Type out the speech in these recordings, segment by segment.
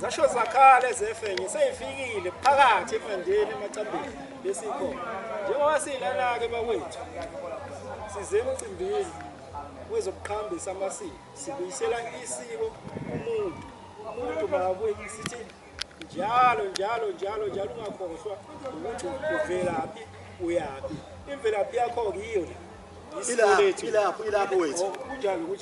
Zasho zakhala ezefenye seyifikile phakathi emandeni emacambeni besikhona. Njengoba silana-ke bakwethu size emcimbini wezokuqhambisa amasiko, sibuyisela isiko umuntu makabuye sithi njalo ungakhohlwa ukuthi uvelaphi uyaphi. Imvelaphi yakho-ke iyo la. Ilapho wethu. Kunjani.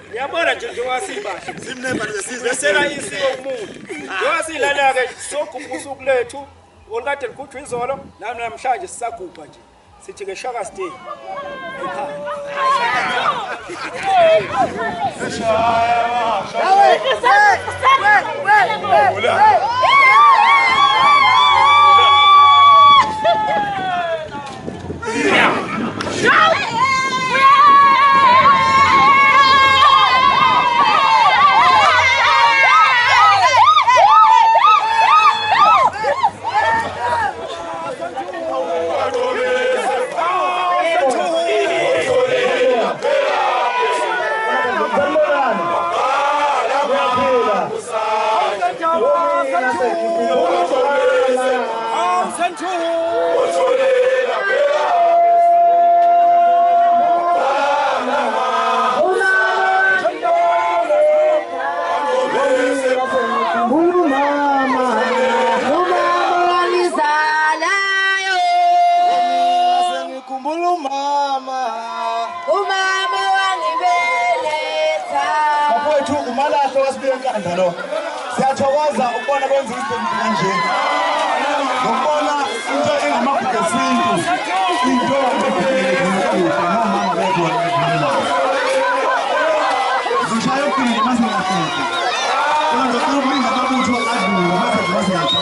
Ngiyabona nje njengoba sibahle. Simnemba nje Sizesela isiko kumuntu. Njengoba silana-ke sogubha usuku lethu olukade likhutshwa izolo, nami namhlanje sisagubha nje. Sithi-ke Shaka Stay. Siyathokoza ukubona kwenza izinto kanje. Ngokubona into engamaphupho esintu. Into mama bethu. Zishaya ukufika mase ngafika. Kodwa lokho kulinda babutho adlule mase